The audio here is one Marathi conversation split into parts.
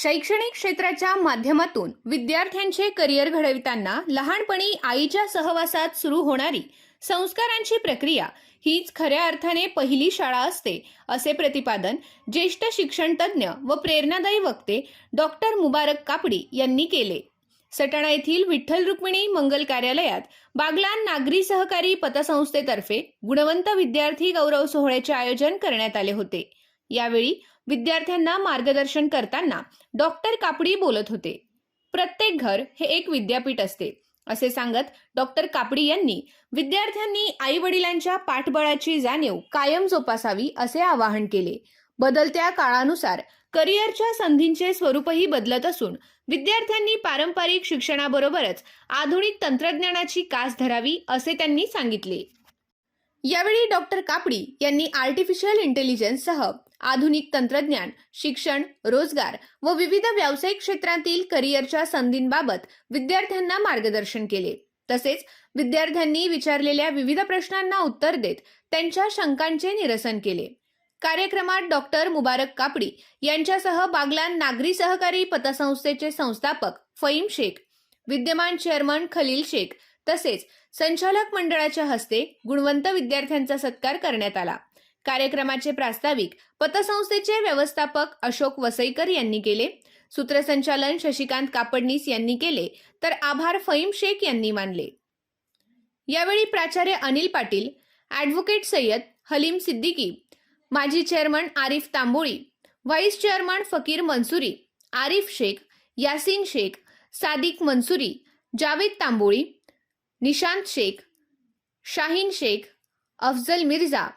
शैक्षणिक क्षेत्राच्या माध्यमातून विद्यार्थ्यांचे करिअर घडविताना लहानपणी आईच्या सहवासात सुरू होणारी संस्कारांची प्रक्रिया हीच खऱ्या अर्थाने पहिली शाळा असते, असे प्रतिपादन ज्येष्ठ शिक्षण तज्ज्ञ व प्रेरणादायी वक्ते डॉक्टर मुबारक कापडी यांनी केले। सटाणा येथील विठ्ठल रुक्मिणी मंगल कार्यालयात बागलाण नागरी सहकारी पतसंस्थेतर्फे गुणवंत विद्यार्थी गौरव सोहळ्याचे आयोजन करण्यात आले होते। यावेळी विद्यार्थ्यांना मार्गदर्शन करताना डॉक्टर कापडी बोलत होते। प्रत्येक घर हे एक विद्यापीठ असते असे सांगत डॉक्टर कापडी यांनी विद्यार्थ्यांनी आई वडिलांच्या पाठबळाची जाणीव कायम जोपासावी असे आवाहन केले। बदलत्या काळानुसार करिअरच्या संधींचे स्वरूपही बदलत असून विद्यार्थ्यांनी पारंपरिक शिक्षणाबरोबरच आधुनिक तंत्रज्ञानाची कास धरावी असे त्यांनी सांगितले। यावेळी डॉक्टर कापडी यांनी आर्टिफिशियल इंटेलिजन्ससह आधुनिक तंत्रज्ञान, शिक्षण, रोजगार व विविध व्यावसायिक क्षेत्रातील करिअरच्या संधींबाबत विद्यार्थ्यांना मार्गदर्शन केले। तसेच विद्यार्थ्यांनी विचारलेल्या विविध प्रश्नांना उत्तर देत त्यांच्या शंकांचे निरसन केले। कार्यक्रमात डॉक्टर मुबारक कापडी यांच्यासह बागलाण नागरी सहकारी पतसंस्थेचे संस्थापक फहीम शेख, विद्यमान चेअरमन खलील शेख तसेच संचालक मंडळाच्या हस्ते गुणवंत विद्यार्थ्यांचा सत्कार करण्यात आला। कार्यक्रमाचे प्रास्ताविक पतसंस्थेचे व्यवस्थापक अशोक वसईकर यांनी केले। सूत्रसंचालन शशिकांत कापडनीस यांनी केले तर आभार फहीम शेख यांनी मानले। यावेळी प्राचार्य अनिल पाटील, ॲडव्होकेट सय्यद हलीम सिद्दीकी, माजी chairman Arif Tamboli, vice chairman Fakir Mansuri, Arif Shaikh, Yasin Shaikh, Sadiq Mansuri, Javed Tamboli, Nishant Shaikh, Shaheen Shaikh, Afzal Mirza,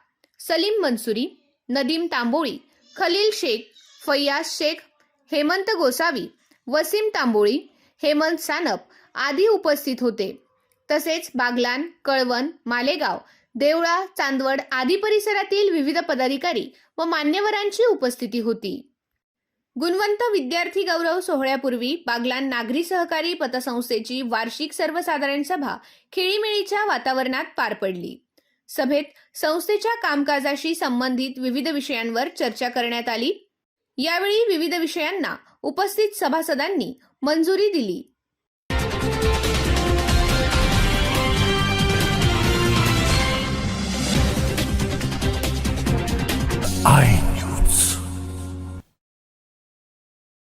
Salim Mansuri, Nadeem Tamboli, Khalil Shaikh, Faiyaz Shaikh, Hemant Gosavi, Wasim Tamboli, Hemant Sanap आदी उपस्थित होते। तसेच बागलाण, कळवण, मालेगाव, देवळा, चांदवड आदी परिसरातील विविध पदाधिकारी व मान्यवरांची उपस्थिती होती। गुणवंत विद्यार्थी गौरव सोहळ्यापूर्वी बागलाण नागरी सहकारी पतसंस्थेची वार्षिक सर्वसाधारण सभा खेळीमेळीच्या वातावरणात पार पडली। सभेत संस्थेच्या कामकाजाशी संबंधित विविध विषयांवर चर्चा करण्यात आली। यावेळी विविध विषयांना उपस्थित सभासदांनी मंजुरी दिली। I